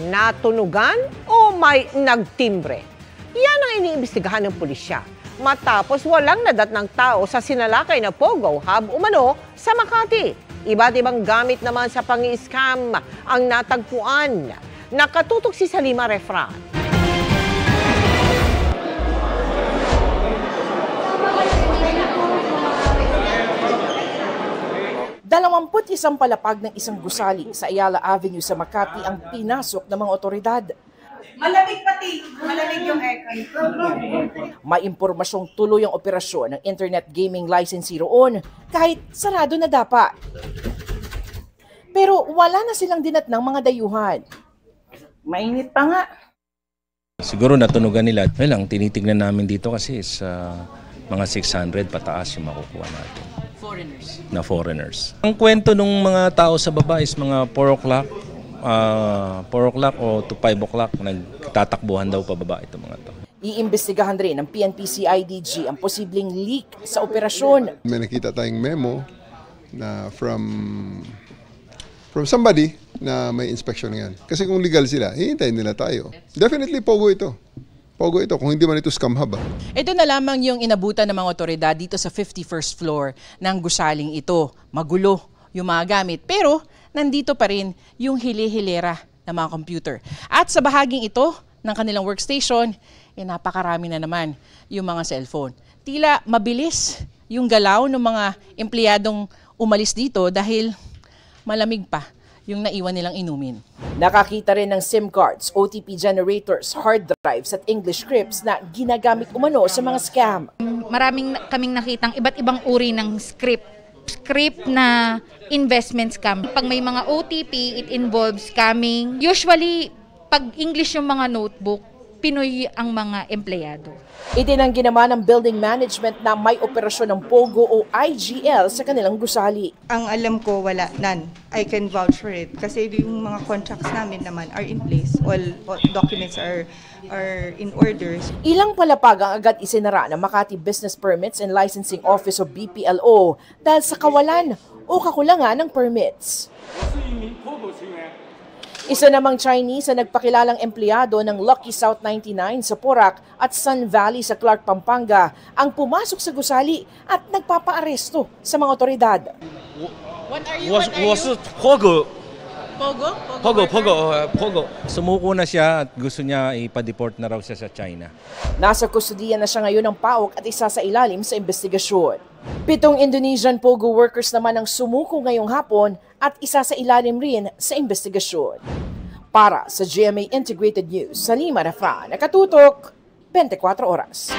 Natunugan o may nagtimbre? Yan ang iniimbestigahan ng pulisya. Matapos walang nadatnang tao sa sinalakay na Pogo Hub umano sa Makati. Iba't ibang gamit naman sa pang-i-scam ang natagpuan. Nakatutok si Salima Refran. 21 palapag ng isang gusali sa Ayala Avenue sa Makati ang pinasok ng mga otoridad. Malamig pati, malamig yung aircon. May impormasyong tuloy ang operasyon ng internet gaming licensee roon kahit sarado na dapat. Pero wala na silang dinatnang mga dayuhan. Mainit pa nga. Siguro natunugan nila. Well, tinitignan namin dito kasi sa mga 600 pataas yung makukuha natin. Foreigners. Ang kwento ng mga tao sa baba is mga 4 o'clock. 4 o'clock o to 5 o'clock nagtatakbuhan daw pababa itong mga to. Iimbestigahan rin ng PNP-CIDG ang posibleng leak sa operasyon. May nakita tayong memo na from somebody na may inspection yan. Kasi kung legal sila, hihintayin nila tayo. Definitely Pogo ito. Pogo ito, kung hindi man ito scam hub. Ito na lamang yung inabutan ng mga otoridad dito sa 51st floor ng gusaling ito. Magulo yung mga gamit, pero nandito pa rin yung hili-hilera ng mga computer. At sa bahaging ito ng kanilang workstation, napakarami na naman yung mga cellphone. Tila mabilis yung galaw ng mga empleyadong umalis dito dahil malamig pa yung naiwan nilang inumin. Nakakita rin ng SIM cards, OTP generators, hard drives at English scripts na ginagamit umano sa mga scam. Maraming kaming nakitang iba't ibang uri ng script na investment scam. Pag may mga OTP, it involves scamming. Usually, pag English yung mga notebook, Pinoy ang mga empleyado. Itinanggi naman ng building management na may operasyon ng Pogo o IGL sa kanilang gusali. Ang alam ko, wala, none. I can vouch for it. Kasi yung mga contracts namin naman are in place. All documents are in orders. Ilang palapag ang agad isinara ng Makati Business Permits and Licensing Office o BPLO dahil sa kawalan o kakulangan ng permits. Isa namang Chinese na nagpakilalang empleyado ng Lucky South 99 sa Porac at Sun Valley sa Clark, Pampanga ang pumasok sa gusali at nagpapaaresto sa mga otoridad. Pogo. Sumuko na siya at gusto niya ipa-deport na raw siya sa China. Nasa kustudiya na siya ngayon ng PAOK at isa sa ilalim sa investigasyon. 7 Indonesian Pogo workers naman ang sumuko ngayong hapon at isa sa ilalim rin sa investigasyon. Para sa GMA Integrated News, Salima Refran, nakatutok 24 oras.